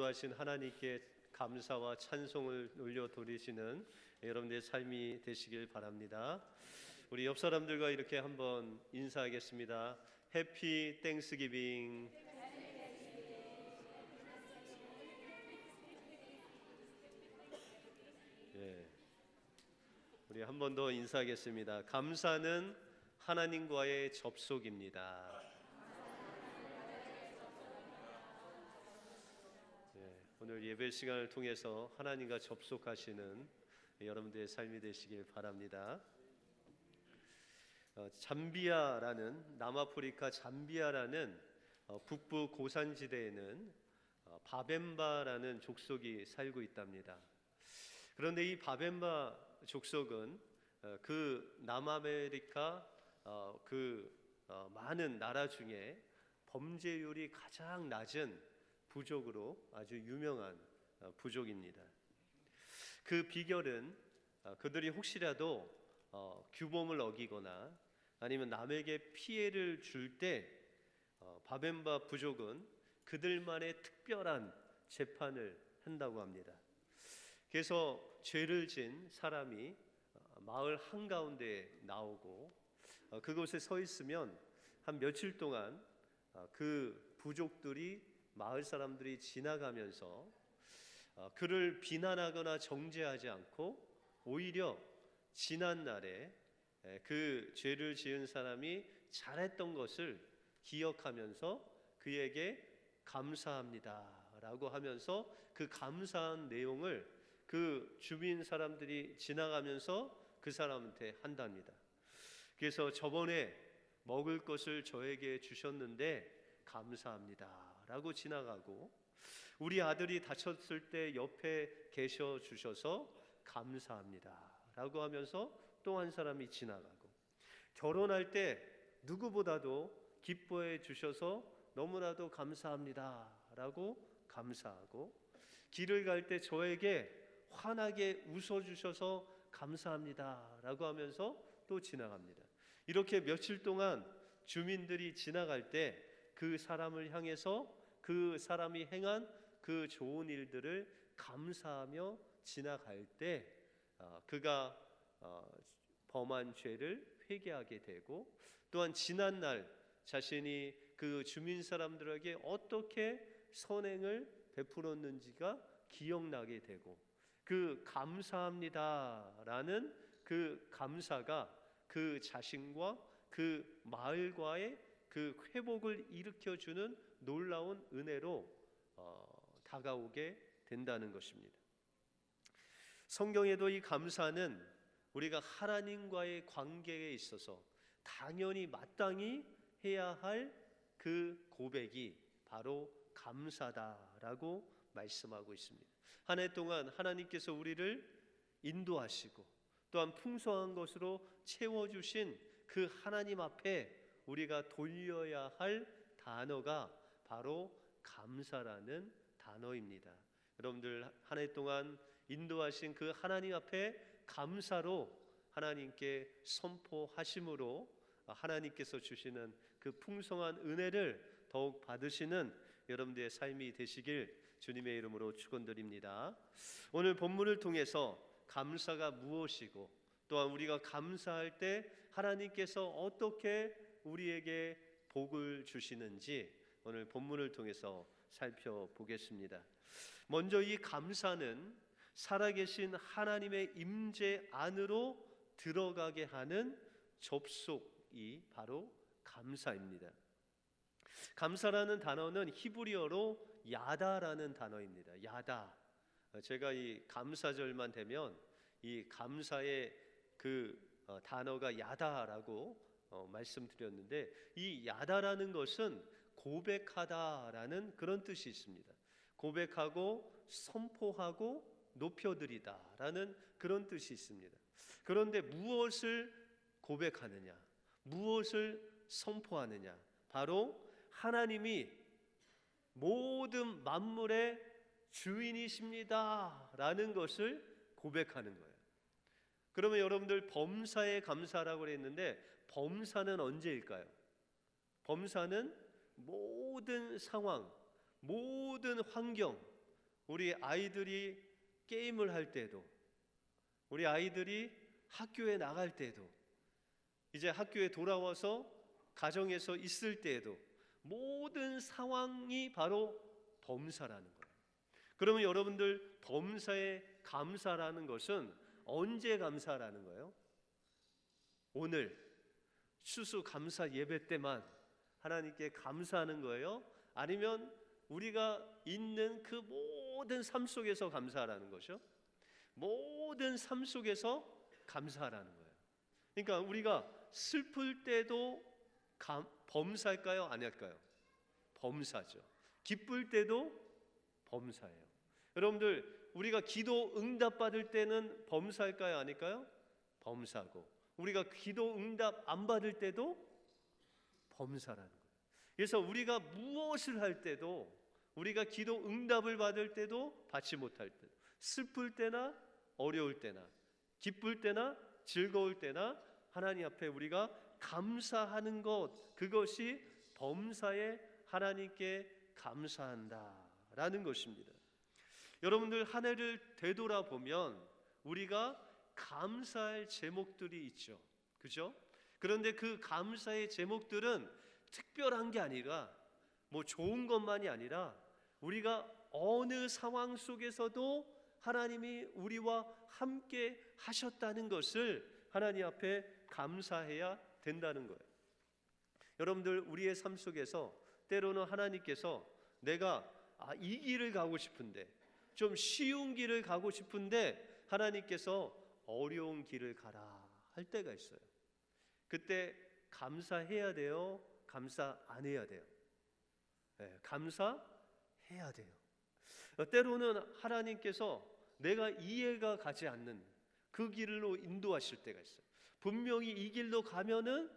인도하신 하나님께 감사와 찬송을 올려 드리시는 여러분들의 삶이 되시길 바랍니다. 우리 옆 사람들과 이렇게 한번 인사하겠습니다. 해피 땡스기빙. 예. 우리 한 번 더 인사하겠습니다. 감사는 하나님과의 접속입니다. 오늘 예배 시간을 통해서 하나님과 접속하시는 여러분들의 삶이 되시길 바랍니다. 잠비아라는 남아프리카 잠비아라는 북부 고산지대에는 바벤바라는 족속이 살고 있답니다. 그런데 이 바벤바 족속은 그 남아메리카 많은 나라 중에 범죄율이 가장 낮은 부족으로 아주 유명한 부족입니다. 그 비결은 그들이 혹시라도 규범을 어기거나 아니면 남에게 피해를 줄 때 바벤바 부족은 그들만의 특별한 재판을 한다고 합니다. 그래서 죄를 진 사람이 마을 한가운데에 나오고 그곳에 서 있으면 한 며칠 동안 그 부족들이 마을 사람들이 지나가면서 그를 비난하거나 정죄하지 않고 오히려 지난 날에 그 죄를 지은 사람이 잘했던 것을 기억하면서 그에게 감사합니다 라고 하면서 그 감사한 내용을 그 주민 사람들이 지나가면서 그 사람한테 한답니다. 그래서 저번에 먹을 것을 저에게 주셨는데 감사합니다 라고 지나가고, 우리 아들이 다쳤을 때 옆에 계셔 주셔서 감사합니다 라고 하면서 또 한 사람이 지나가고, 결혼할 때 누구보다도 기뻐해 주셔서 너무나도 감사합니다 라고 감사하고, 길을 갈 때 저에게 환하게 웃어 주셔서 감사합니다 라고 하면서 또 지나갑니다. 이렇게 며칠 동안 주민들이 지나갈 때 그 사람을 향해서 그 사람이 행한 그 좋은 일들을 감사하며 지나갈 때 그가 범한 죄를 회개하게 되고, 또한 지난 날 자신이 그 주민 사람들에게 어떻게 선행을 베풀었는지가 기억나게 되고, 그 감사합니다라는 그 감사가 그 자신과 그 마을과의 그 회복을 일으켜주는 놀라운 은혜로 다가오게 된다는 것입니다. 성경에도 이 감사는 우리가 하나님과의 관계에 있어서 당연히 마땅히 해야 할 그 고백이 바로 감사다라고 말씀하고 있습니다. 한 해 동안 하나님께서 우리를 인도하시고 또한 풍성한 것으로 채워주신 그 하나님 앞에 우리가 돌려야 할 단어가 바로 감사라는 단어입니다. 여러분들 한 해 동안 인도하신 그 하나님 앞에 감사로 하나님께 선포하심으로 하나님께서 주시는 그 풍성한 은혜를 더욱 받으시는 여러분들의 삶이 되시길 주님의 이름으로 축원드립니다. 오늘 본문을 통해서 감사가 무엇이고, 또한 우리가 감사할 때 하나님께서 어떻게 우리에게 복을 주시는지 오늘 본문을 통해서 살펴보겠습니다. 먼저 이 감사는 살아계신 하나님의 임재 안으로 들어가게 하는 접속이 바로 감사입니다. 감사라는 단어는 히브리어로 야다라는 단어입니다. 야다. 제가 이 감사절만 되면 이 감사의 그 단어가 야다라고 말씀드렸는데, 이 야다라는 것은 고백하다라는 그런 뜻이 있습니다. 고백하고 선포하고 높여드리다라는 그런 뜻이 있습니다. 그런데 무엇을 고백하느냐, 무엇을 선포하느냐, 바로 하나님이 모든 만물의 주인이십니다 라는 것을 고백하는 거예요. 그러면 여러분들 범사에 감사라고 했는데 범사는 언제일까요? 범사는 모든 상황, 모든 환경, 우리 아이들이 게임을 할 때도, 우리 아이들이 학교에 나갈 때도, 이제 학교에 돌아와서 가정에서 있을 때에도 모든 상황이 바로 범사라는 거예요. 그러면 여러분들, 범사에 감사라는 것은 언제 감사라는 거예요? 오늘 추수감사 예배 때만 하나님께 감사하는 거예요? 아니면 우리가 있는 그 모든 삶 속에서 감사하라는 거죠? 모든 삶 속에서 감사하라는 거예요. 그러니까 우리가 슬플 때도 범사일까요? 아닐까요? 범사죠. 기쁠 때도 범사예요. 여러분들, 우리가 기도 응답 받을 때는 범사일까요? 아닐까요? 범사고, 우리가 기도 응답 안 받을 때도 범사라는 거예요. 그래서 우리가 무엇을 할 때도, 우리가 기도 응답을 받을 때도 받지 못할 때도, 슬플 때나 어려울 때나 기쁠 때나 즐거울 때나 하나님 앞에 우리가 감사하는 것, 그것이 범사에 하나님께 감사한다라는 것입니다. 여러분들, 한 해를 되돌아보면 우리가 감사할 제목들이 있죠. 그죠? 그런데 그 감사의 제목들은 특별한 게 아니라, 뭐 좋은 것만이 아니라, 우리가 어느 상황 속에서도 하나님이 우리와 함께 하셨다는 것을 하나님 앞에 감사해야 된다는 거예요. 여러분들, 우리의 삶 속에서 때로는 하나님께서 내가 이 길을 가고 싶은데, 좀 쉬운 길을 가고 싶은데 하나님께서 어려운 길을 가라 할 때가 있어요. 그때 감사해야 돼요? 감사 안 해야 돼요? 네, 감사해야 돼요. 때로는 하나님께서 내가 이해가 가지 않는 그 길로 인도하실 때가 있어요. 분명히 이 길로 가면은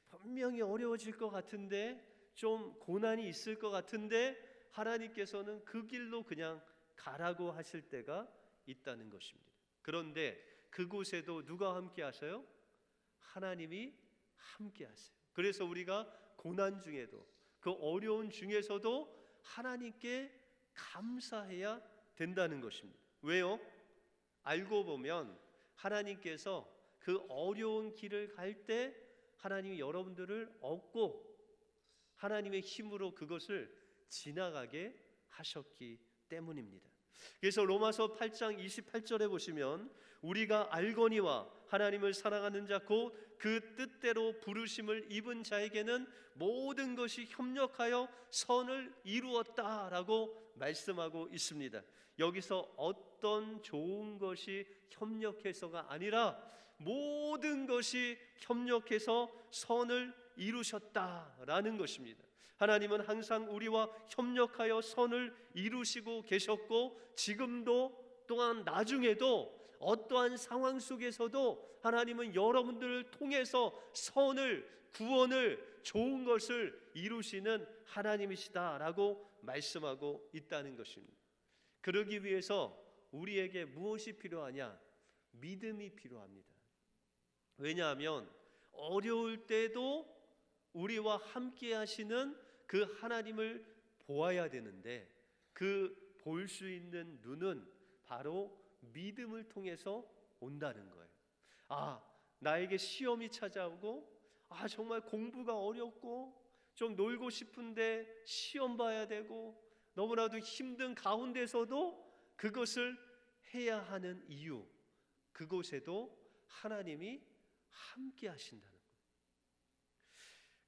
분명히 어려워질 것 같은데, 좀 고난이 있을 것 같은데, 하나님께서는 그 길로 그냥 가라고 하실 때가 있다는 것입니다. 그런데 그곳에도 누가 함께 하세요? 하나님이 함께 하세요. 그래서 우리가 고난 중에도, 그 어려운 중에서도 하나님께 감사해야 된다는 것입니다. 왜요? 알고 보면 하나님께서 그 어려운 길을 갈 때 하나님이 여러분들을 얻고 하나님의 힘으로 그것을 지나가게 하셨기 때문입니다. 그래서 로마서 8장 28절에 보시면, 우리가 알거니와 하나님을 사랑하는 자 곧 그 뜻대로 부르심을 입은 자에게는 모든 것이 협력하여 선을 이루었다라고 말씀하고 있습니다. 여기서 어떤 좋은 것이 협력해서가 아니라 모든 것이 협력해서 선을 이루셨다라는 것입니다. 하나님은 항상 우리와 협력하여 선을 이루시고 계셨고, 지금도 또한 나중에도 어떠한 상황 속에서도 하나님은 여러분들을 통해서 선을, 구원을, 좋은 것을 이루시는 하나님이시다라고 말씀하고 있다는 것입니다. 그러기 위해서 우리에게 무엇이 필요하냐? 믿음이 필요합니다. 왜냐하면 어려울 때도 우리와 함께 하시는 그 하나님을 보아야 되는데, 그 볼 수 있는 눈은 바로 믿음을 통해서 온다는 거예요. 나에게 시험이 찾아오고, 정말 공부가 어렵고, 좀 놀고 싶은데 시험 봐야 되고, 너무나도 힘든 가운데서도 그것을 해야 하는 이유, 그곳에도 하나님이 함께 하신다는 거예요.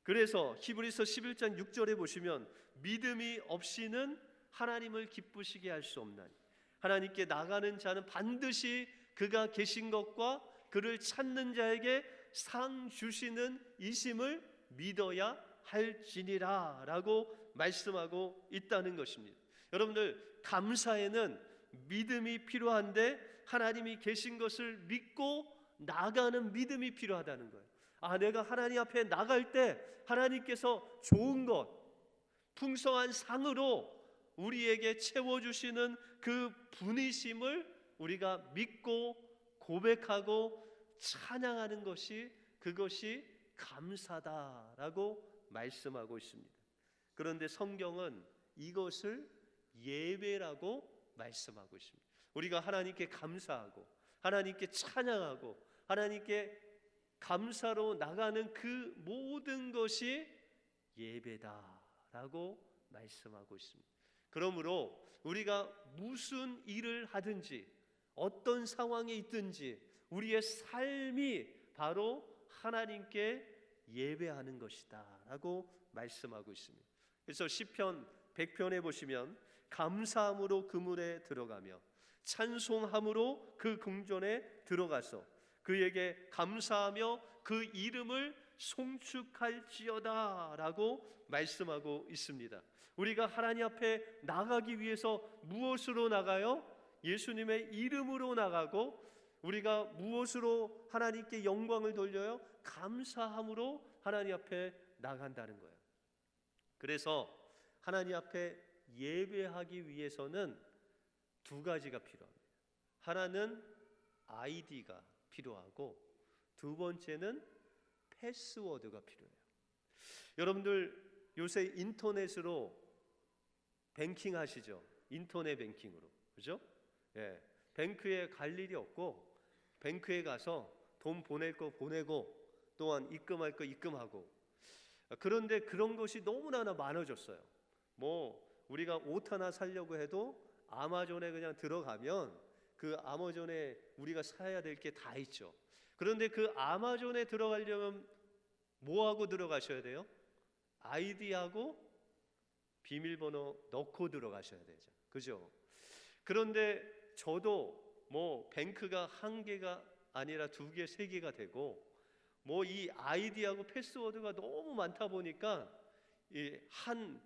그래서 히브리서 11장 6절에 보시면, 믿음이 없이는 하나님을 기쁘시게 할 수 없나니 하나님께 나가는 자는 반드시 그가 계신 것과 그를 찾는 자에게 상 주시는 이심을 믿어야 할지니라 라고 말씀하고 있다는 것입니다. 여러분들, 감사에는 믿음이 필요한데 하나님이 계신 것을 믿고 나가는 믿음이 필요하다는 거예요. 내가 하나님 앞에 나갈 때 하나님께서 좋은 것, 풍성한 상으로 우리에게 채워주시는 그 분이심을 우리가 믿고 고백하고 찬양하는 것이, 그것이 감사다라고 말씀하고 있습니다. 그런데 성경은 이것을 예배라고 말씀하고 있습니다. 우리가 하나님께 감사하고 하나님께 찬양하고 하나님께 감사로 나가는 그 모든 것이 예배다라고 말씀하고 있습니다. 그러므로 우리가 무슨 일을 하든지 어떤 상황에 있든지 우리의 삶이 바로 하나님께 예배하는 것이다 라고 말씀하고 있습니다. 그래서 시편 100편에 보시면 감사함으로 그물에 들어가며 찬송함으로 그 궁전에 들어가서 그에게 감사하며 그 이름을 송축할지어다 라고 말씀하고 있습니다. 우리가 하나님 앞에 나가기 위해서 무엇으로 나가요? 예수님의 이름으로 나가고 우리가 무엇으로 하나님께 영광을 돌려요? 감사함으로 하나님 앞에 나간다는 거예요. 그래서 하나님 앞에 예배하기 위해서는 두 가지가 필요합니다. 하나는 아이디가 필요하고 두 번째는 패스워드가 필요해요. 여러분들 요새 인터넷으로 뱅킹 하시죠? 인터넷 뱅킹으로. 그죠? 예. 뱅크에 갈 일이 없고 뱅크에 가서 돈 보낼 거 보내고 또한 입금할 거 입금하고. 그런데 그런 것이 너무나 많아졌어요. 뭐 우리가 옷 하나 사려고 해도 아마존에 그냥 들어가면 그 아마존에 우리가 사야 될 게 다 있죠. 그런데 그 아마존에 들어가려면 뭐하고 들어가셔야 돼요? 아이디하고 비밀번호 넣고 들어가셔야 되죠. 그죠? 그런데 저도 뭐 뱅크가 한 개가 아니라 두 개, 세 개가 되고 뭐 이 아이디하고 패스워드가 너무 많다 보니까 이 한